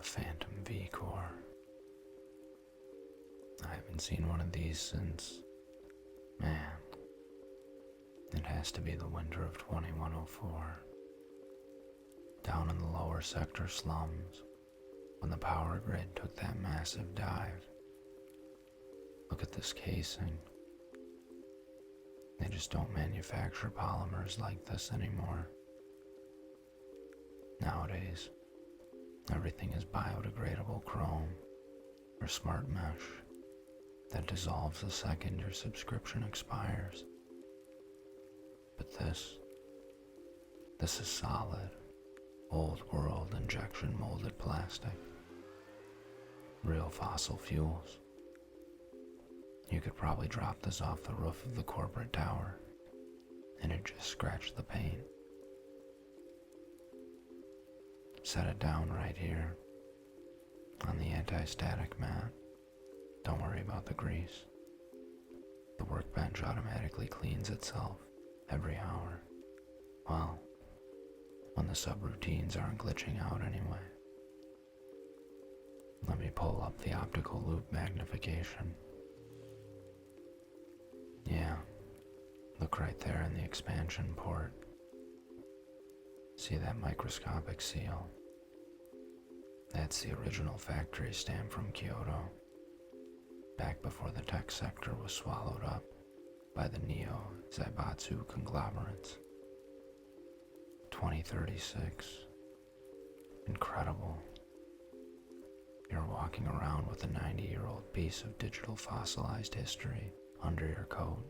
A Phantom V Core. I haven't seen one of these since, man, it has to be the winter of 2104. Down in the lower sector slums, when the power grid took that massive dive. Look at this casing. They just don't manufacture polymers like this anymore. Nowadays, everything is biodegradable chrome or smart mesh that dissolves the second your subscription expires. But this is solid, old world injection molded plastic. Real fossil fuels. You could probably drop this off the roof of the corporate tower and it just scratched the paint. Set it down right here on the anti-static mat. Don't worry about the grease. The workbench automatically cleans itself every hour. Well, when the subroutines aren't glitching out anyway. Let me pull up the optical loop magnification. Yeah, look right there in the expansion port. See that microscopic seal? That's the original factory stamp from Kyoto, back before the tech sector was swallowed up by the Neo-Zaibatsu conglomerates. 2036. Incredible. You're walking around with a 90-year-old piece of digital fossilized history under your coat.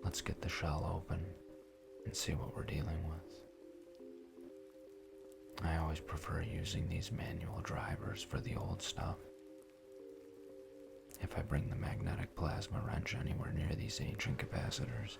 Let's get the shell open and see what we're dealing with. I always prefer using these manual drivers for the old stuff. If I bring the magnetic plasma wrench anywhere near these ancient capacitors,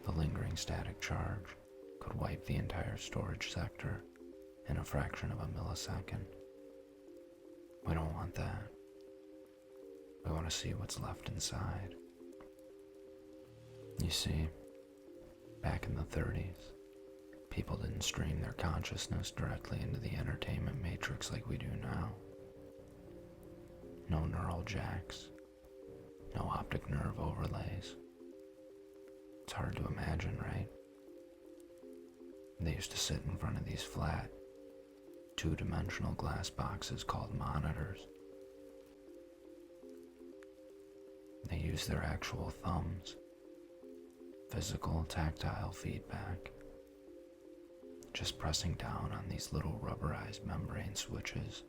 the lingering static charge could wipe the entire storage sector in a fraction of a millisecond. We don't want that. We want to see what's left inside. You see, back in the 30s, people didn't stream their consciousness directly into the entertainment matrix like we do now. No neural jacks, no optic nerve overlays. It's hard to imagine, right? They used to sit in front of these flat, two-dimensional glass boxes called monitors. They use their actual thumbs, physical tactile feedback, just pressing down on these little rubberized membrane switches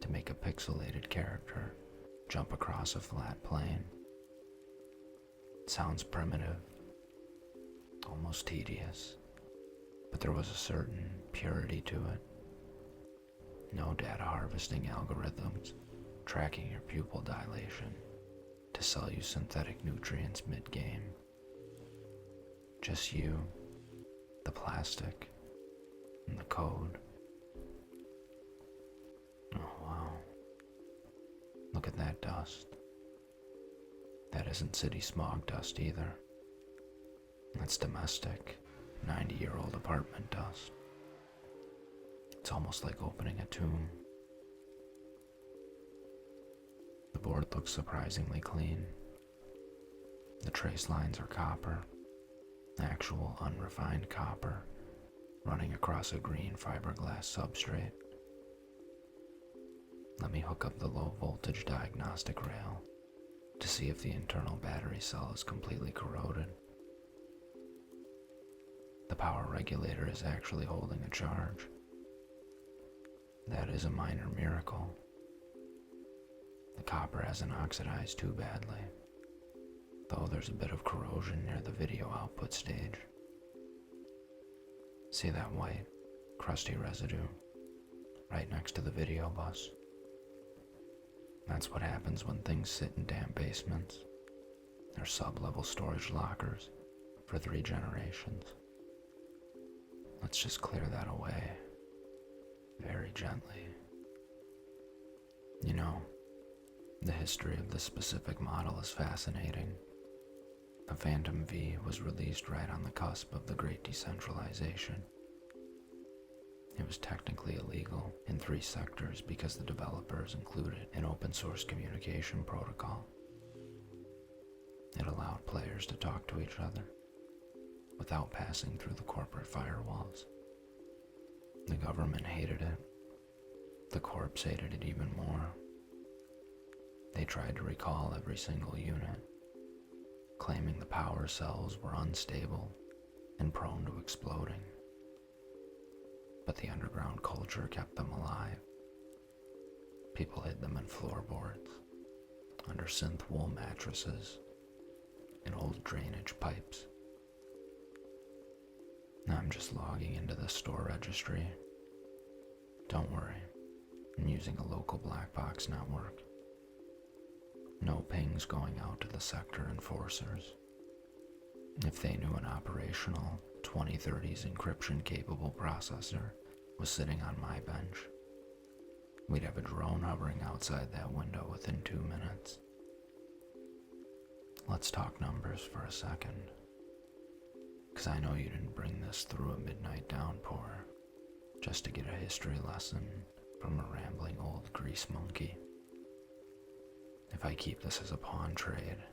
to make a pixelated character jump across a flat plane. It sounds primitive, almost tedious, but there was a certain purity to it. No data harvesting algorithms tracking your pupil dilation to sell you synthetic nutrients mid-game. Just you, the plastic, and the code. Oh wow. Look at that dust. That isn't city smog dust either. That's domestic, 90-year-old apartment dust. It's almost like opening a tomb. The board looks surprisingly clean. The trace lines are copper, actual unrefined copper, running across a green fiberglass substrate. Let me hook up the low voltage diagnostic rail to see if the internal battery cell is completely corroded. The power regulator is actually holding a charge. That is a minor miracle. The copper hasn't oxidized too badly, though there's a bit of corrosion near the video output stage. See that white, crusty residue right next to the video bus? That's what happens when things sit in damp basements. They're sub-level storage lockers for 3 generations. Let's just clear that away, very gently. You know, the history of this specific model is fascinating. The Phantom V was released right on the cusp of the Great Decentralization. It was technically illegal in 3 sectors because the developers included an open source communication protocol. It allowed players to talk to each other without passing through the corporate firewalls. The government hated it. The corps hated it even more. They tried to recall every single unit, claiming the power cells were unstable and prone to exploding. But the underground culture kept them alive. People hid them in floorboards, under synth wool mattresses, and old drainage pipes. Now I'm just logging into the store registry. Don't worry, I'm using a local black box network. No pings going out to the sector enforcers. If they knew an operational 2030s encryption-capable processor was sitting on my bench, we'd have a drone hovering outside that window within 2 minutes. Let's talk numbers for a second, because I know you didn't bring this through a midnight downpour just to get a history lesson from a rambling old grease monkey. If I keep this as a pawn trade,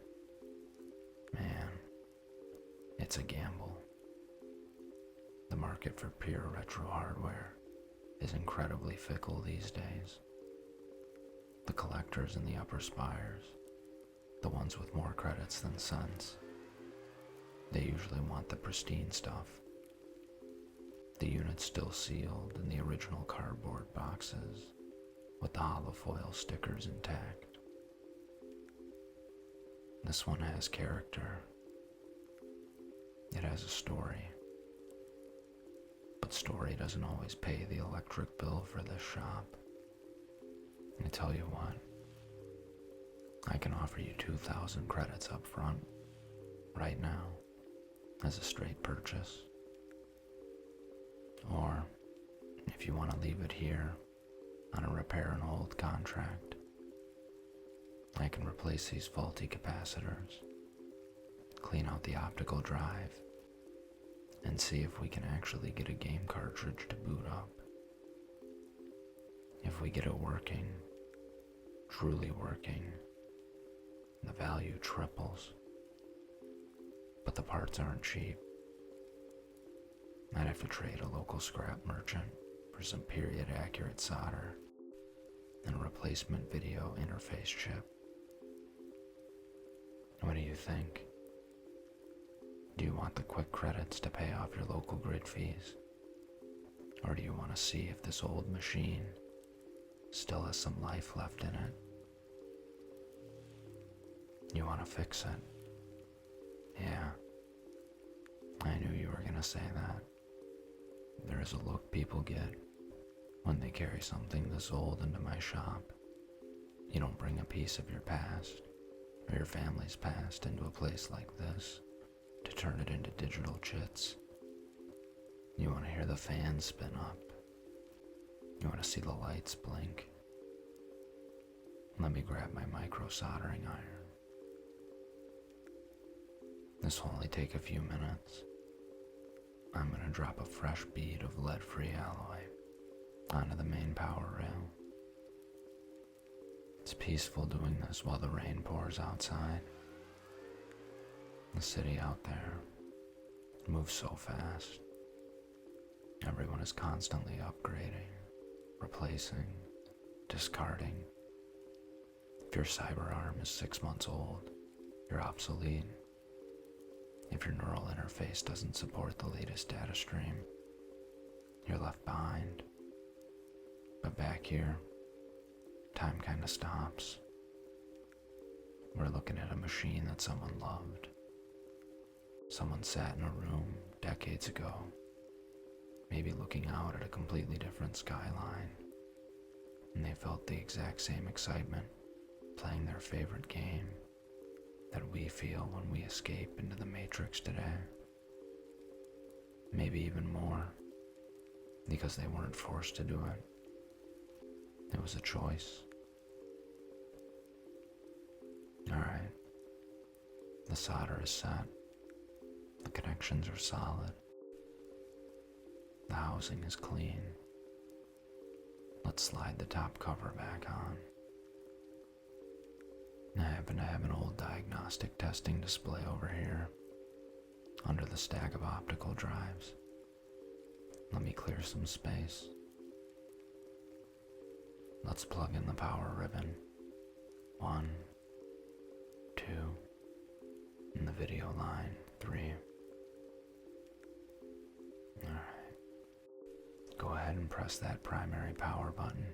man, it's a gamble. The market for pure retro hardware is incredibly fickle these days. The collectors in the upper spires, the ones with more credits than cents, they usually want the pristine stuff. The units still sealed in the original cardboard boxes with the hollow foil stickers intact. This one has character. It has a story. But story doesn't always pay the electric bill for this shop. And I tell you what, I can offer you 2,000 credits up front, right now, as a straight purchase. Or, if you want to leave it here on a repair and hold contract, I can replace these faulty capacitors, clean out the optical drive, and see if we can actually get a game cartridge to boot up. If we get it working, truly working, the value triples. But the parts aren't cheap. I'd have to trade a local scrap merchant for some period-accurate solder and a replacement video interface chip. What do you think? Do you want the quick credits to pay off your local grid fees? Or do you want to see if this old machine still has some life left in it? You want to fix it? Yeah, I knew you were going to say that. There is a look people get when they carry something this old into my shop. You don't bring a piece of your past or your family's past into a place like this to turn it into digital chits. You want to hear the fans spin up. You want to see the lights blink. Let me grab my micro soldering iron. This will only take a few minutes. I'm going to drop a fresh bead of lead-free alloy onto the main power rail. It's peaceful doing this while the rain pours outside. The city out there moves so fast. Everyone is constantly upgrading, replacing, discarding. If your cyber arm is 6 months old, you're obsolete. If your neural interface doesn't support the latest data stream, you're left behind. But back here, time kind of stops. We're looking at a machine that someone loved. Someone sat in a room decades ago, maybe looking out at a completely different skyline, and they felt the exact same excitement playing their favorite game that we feel when we escape into the Matrix today. Maybe even more, because they weren't forced to do it. It was a choice. Alright, the solder is set. The connections are solid. The housing is clean Let's slide the top cover back on. I happen to have an old diagnostic testing display over here, under the stack of optical drives. Let me clear some space. Let's plug in the power ribbon. 1, 2, and the video line, 3. Alright. Go ahead and press that primary power button.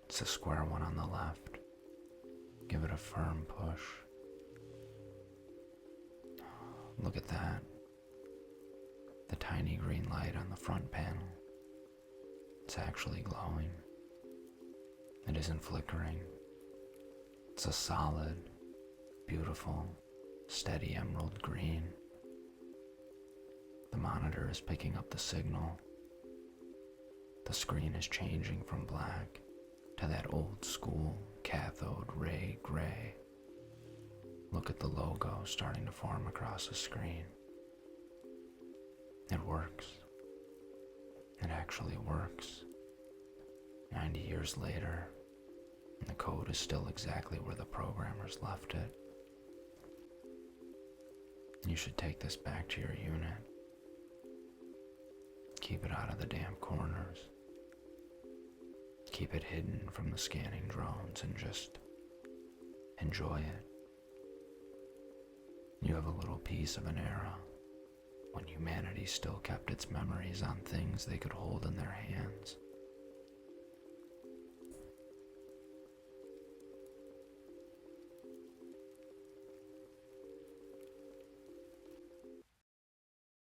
It's the square one on the left. Give it a firm push. Look at that. The tiny green light on the front panel. It's actually glowing. It isn't flickering. It's a solid, beautiful, steady emerald green. The monitor is picking up the signal. The screen is changing from black to that old school cathode ray gray. Look at the logo starting to form across the screen. It works. It actually works. 90 years later, and the code is still exactly where the programmers left it. You should take this back to your unit. Keep it out of the damn corners. Keep it hidden from the scanning drones and just enjoy it. You have a little piece of an era when humanity still kept its memories on things they could hold in their hands